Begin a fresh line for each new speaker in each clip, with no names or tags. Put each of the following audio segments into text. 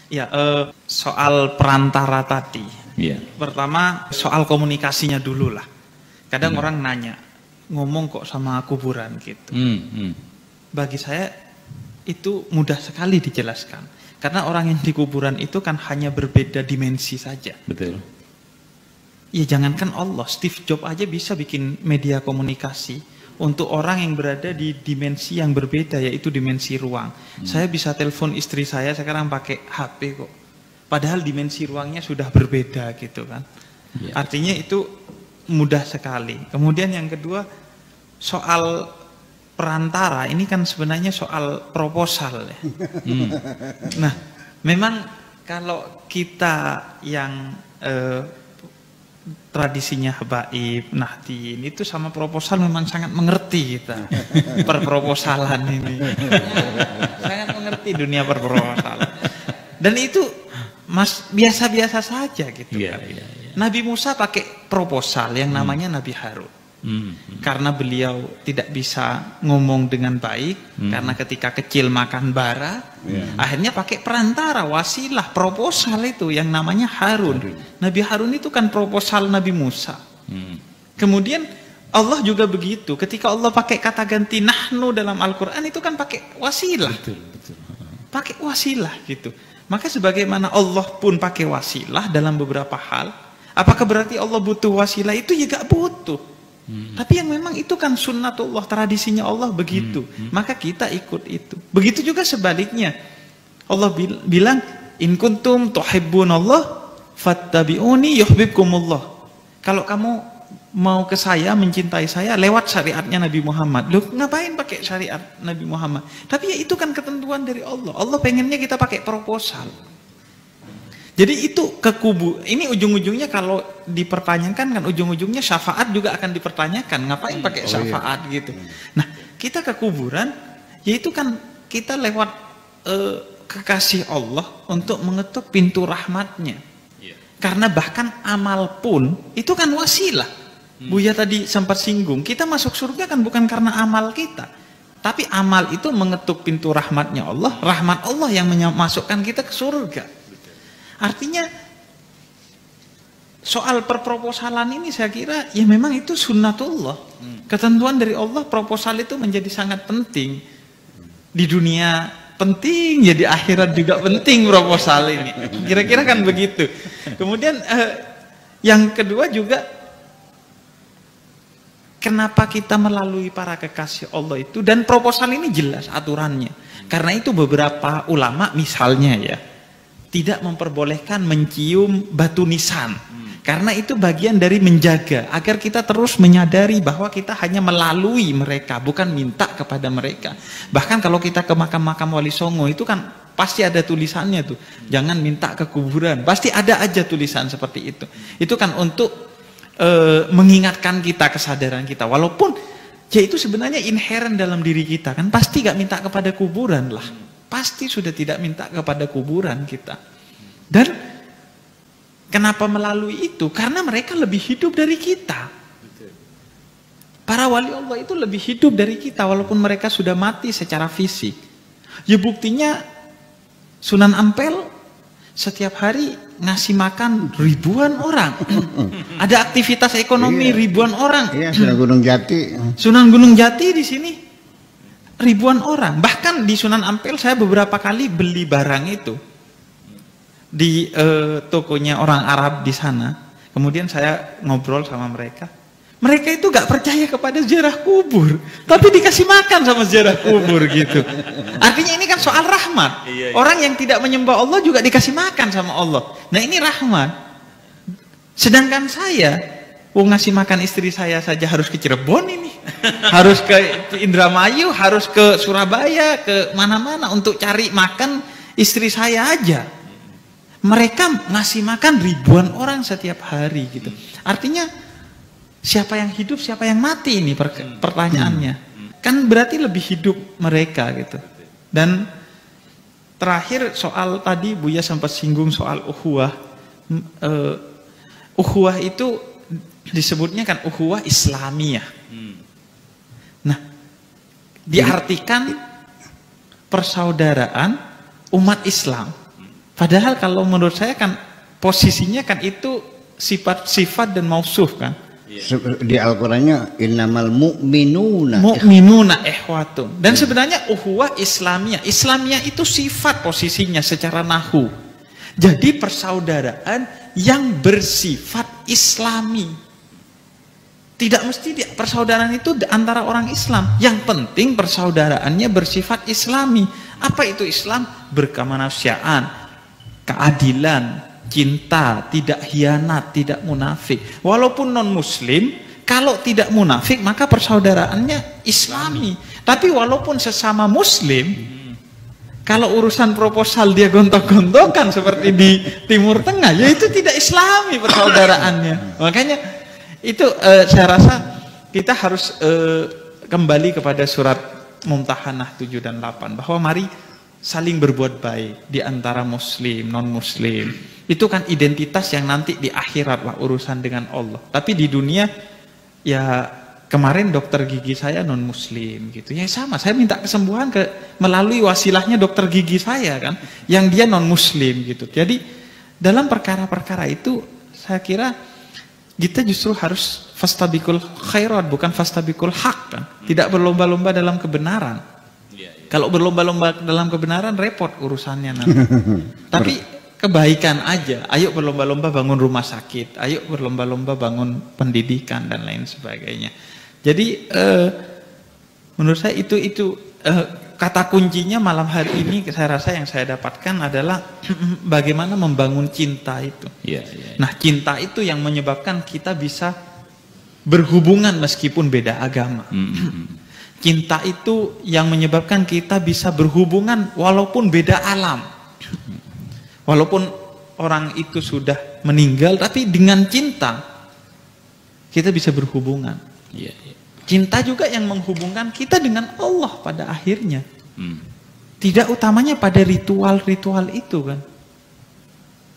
Ya, soal perantara tadi.
Iya.
Pertama, soal komunikasinya dulu lah. Kadang orang nanya, ngomong kok sama kuburan gitu. Bagi saya itu mudah sekali dijelaskan. Karena orang yang di kuburan itu kan hanya berbeda dimensi saja.
Betul.
Ya jangankan Allah, Steve Jobs aja bisa bikin media komunikasi untuk orang yang berada di dimensi yang berbeda, yaitu dimensi ruang. Saya bisa telepon istri saya sekarang pakai HP kok. Padahal dimensi ruangnya sudah berbeda gitu kan. Ya. Artinya itu mudah sekali. Kemudian yang kedua, soal perantara, ini kan sebenarnya soal proposal ya. Nah, memang kalau kita yang tradisinya habaib, nahdien itu sama proposal memang sangat mengerti kita. Perproposalan ini. Sangat mengerti dunia perproposalan. Dan itu biasa-biasa saja gitu. Kan. Nabi Musa pakai proposal yang namanya Nabi Harun. Karena beliau tidak bisa ngomong dengan baik, karena ketika kecil makan bara, akhirnya pakai perantara, wasilah, proposal itu yang namanya Harun. Nabi Harun itu kan proposal Nabi Musa. Kemudian Allah juga begitu, ketika Allah pakai kata ganti nahnu dalam Al-Quran itu kan pakai wasilah. Pakai wasilah gitu. Maka sebagaimana Allah pun pakai wasilah dalam beberapa hal, apakah berarti Allah butuh wasilah? Itu ya gak butuh. Tapi yang memang itu kan sunnatullah, tradisinya Allah begitu. Maka kita ikut itu. Begitu juga sebaliknya. Allah bilang, in kuntum tuhibbunallah fattabi'uni yuhibbukumullah. Kalau kamu mau ke saya, mencintai saya, lewat syariatnya Nabi Muhammad. Loh, ngapain pakai syariat Nabi Muhammad? Tapi ya itu kan ketentuan dari Allah. Allah pengennya kita pakai proposal. Jadi itu ke kubu. Ini ujung-ujungnya kalau dipertanyakan kan ujung-ujungnya syafaat juga akan dipertanyakan. Ngapain pakai syafaat gitu. Nah, kita ke kuburan, yaitu kan kita lewat kekasih Allah untuk mengetuk pintu rahmatnya. Karena bahkan amal pun itu kan wasilah. Buya tadi sempat singgung, kita masuk surga kan bukan karena amal kita. Tapi amal itu mengetuk pintu rahmatnya Allah. Rahmat Allah yang memasukkan kita ke surga. Artinya soal perproposalan ini saya kira ya memang itu sunnatullah. Ketentuan dari Allah, proposal itu menjadi sangat penting. Di dunia penting, ya di akhirat juga penting proposal ini. Kira-kira kan begitu. Kemudian yang kedua juga, kenapa kita melalui para kekasih Allah itu, dan proposal ini jelas aturannya. Karena itu beberapa ulama misalnya ya, tidak memperbolehkan mencium batu nisan. Karena itu bagian dari menjaga agar kita terus menyadari bahwa kita hanya melalui mereka, bukan minta kepada mereka. Bahkan kalau kita ke makam-makam Wali Songo itu kan pasti ada tulisannya tuh, jangan minta ke kuburan. Pasti ada aja tulisan seperti itu. Itu kan untuk mengingatkan kita, kesadaran kita. Walaupun ya itu sebenarnya inherent dalam diri kita kan, pasti gak minta kepada kuburan lah. Pasti sudah tidak minta kepada kuburan kita. Dan kenapa melalui itu? Karena mereka lebih hidup dari kita. Para wali Allah itu lebih hidup dari kita walaupun mereka sudah mati secara fisik. Ya buktinya Sunan Ampel setiap hari ngasih makan ribuan orang. Ada aktivitas ekonomi ribuan orang.
Iya, Sunan Gunung Jati.
Sunan Gunung Jati di sini ribuan orang. Bahkan di Sunan Ampel saya beberapa kali beli barang itu di tokonya orang Arab di sana. Kemudian saya ngobrol sama mereka. Mereka itu gak percaya kepada ziarah kubur, tapi dikasih makan sama ziarah kubur gitu. Artinya ini kan soal rahmat. Orang yang tidak menyembah Allah juga dikasih makan sama Allah. Nah ini rahmat. Sedangkan saya ngasih makan istri saya saja harus ke Cirebon ini. Harus ke Indramayu, harus ke Surabaya, ke mana-mana untuk cari makan istri saya aja. Mereka ngasih makan ribuan orang setiap hari gitu. Artinya siapa yang hidup, siapa yang mati ini pertanyaannya. Kan berarti lebih hidup mereka gitu. Dan terakhir soal tadi Buya sempat singgung soal ukhuwah. Ukhuwah itu disebutnya kan ukhuwah Islamiyah. Nah, diartikan persaudaraan umat Islam. Padahal kalau menurut saya kan posisinya kan itu sifat dan mausuf kan.
Di Al-Qur'annya innamal mu'minuna
ikhwatun. Dan sebenarnya uhuwah Islamiyah. Islamiyah itu sifat posisinya secara nahu. Jadi persaudaraan yang bersifat Islami. Tidak mesti persaudaraan itu antara orang Islam. Yang penting persaudaraannya bersifat Islami. Apa itu Islam? Berkemanusiaan, keadilan, cinta, tidak hianat, tidak munafik. Walaupun non muslim, kalau tidak munafik maka persaudaraannya Islami. Tapi walaupun sesama muslim, kalau urusan proposal dia gontok-gontokan seperti di Timur Tengah, ya itu tidak Islami persaudaraannya. Makanya itu saya rasa kita harus kembali kepada surat Mumtahanah 7 dan 8 bahwa mari saling berbuat baik di antara muslim, non muslim. Itu kan identitas yang nanti di akhirat lah urusan dengan Allah. Tapi di dunia ya kemarin dokter gigi saya non muslim gitu. Ya sama, saya minta kesembuhan melalui wasilahnya dokter gigi saya kan, yang dia non muslim gitu. Jadi dalam perkara-perkara itu saya kira kita justru harus fastabikul khairat, bukan fastabikul hak kan. Tidak berlomba-lomba dalam kebenaran. Kalau berlomba-lomba dalam kebenaran repot urusannya nanti. Tapi kebaikan aja. Ayo berlomba-lomba bangun rumah sakit. Ayo berlomba-lomba bangun pendidikan dan lain sebagainya. Jadi menurut saya itu kata kuncinya malam hari ini saya rasa yang saya dapatkan adalah bagaimana membangun cinta itu. Nah, cinta itu yang menyebabkan kita bisa berhubungan meskipun beda agama. Cinta itu yang menyebabkan kita bisa berhubungan walaupun beda alam. Walaupun orang itu sudah meninggal, tapi dengan cinta kita bisa berhubungan. Cinta juga yang menghubungkan kita dengan Allah pada akhirnya. Tidak utamanya pada ritual-ritual itu kan.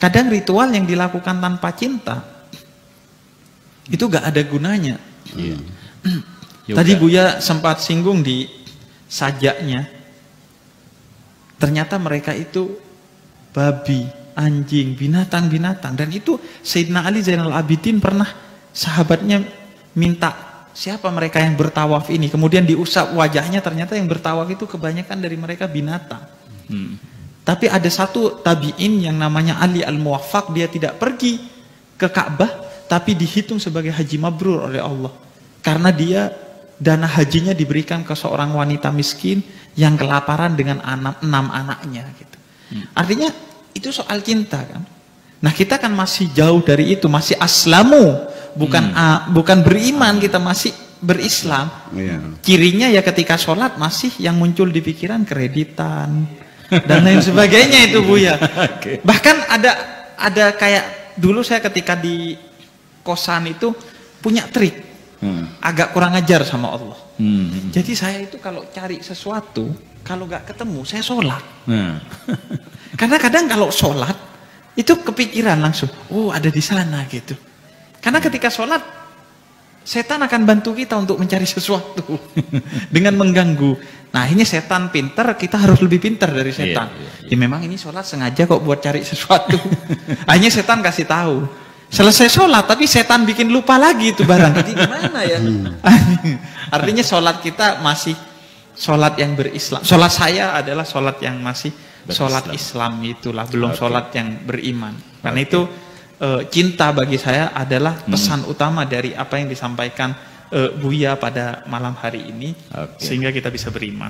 Kadang ritual yang dilakukan tanpa cinta itu gak ada gunanya. Tadi Buya sempat singgung di sajaknya. Ternyata mereka itu babi, anjing, binatang-binatang. Dan itu Sayyidina Ali Zainal Abidin pernah sahabatnya minta, siapa mereka yang bertawaf ini? Kemudian diusap wajahnya, ternyata yang bertawaf itu kebanyakan dari mereka binatang. Tapi ada satu tabi'in yang namanya Ali Al-Muwaffaq, dia tidak pergi ke Ka'bah, tapi dihitung sebagai haji mabrur oleh Allah. Karena dia dana hajinya diberikan ke seorang wanita miskin yang kelaparan dengan 6 anaknya gitu. Artinya itu soal cinta kan. Nah, kita kan masih jauh dari itu, masih aslamu, bukan beriman, kita masih berislam. Cirinya ya ketika sholat masih yang muncul di pikiran kreditan dan lain sebagainya itu Buya. Bahkan ada kayak dulu saya ketika di kosan itu punya trik, agak kurang ajar sama Allah. Jadi saya itu kalau cari sesuatu, kalau gak ketemu saya sholat. Karena kadang kalau sholat itu kepikiran langsung, oh ada di sana gitu. Karena ketika sholat setan akan bantu kita untuk mencari sesuatu dengan mengganggu. Nah, ini setan pinter, kita harus lebih pinter dari setan. Ya memang ini sholat sengaja kok buat cari sesuatu. Akhirnya setan kasih tahu. Selesai sholat tapi setan bikin lupa lagi itu barang. Jadi gimana ya? Artinya sholat kita masih sholat yang berislam. Sholat saya adalah sholat yang masih sholat Islam itulah, belum sholat yang beriman. Karena itu cinta bagi saya adalah pesan utama dari apa yang disampaikan Buya pada malam hari ini, sehingga kita bisa beriman.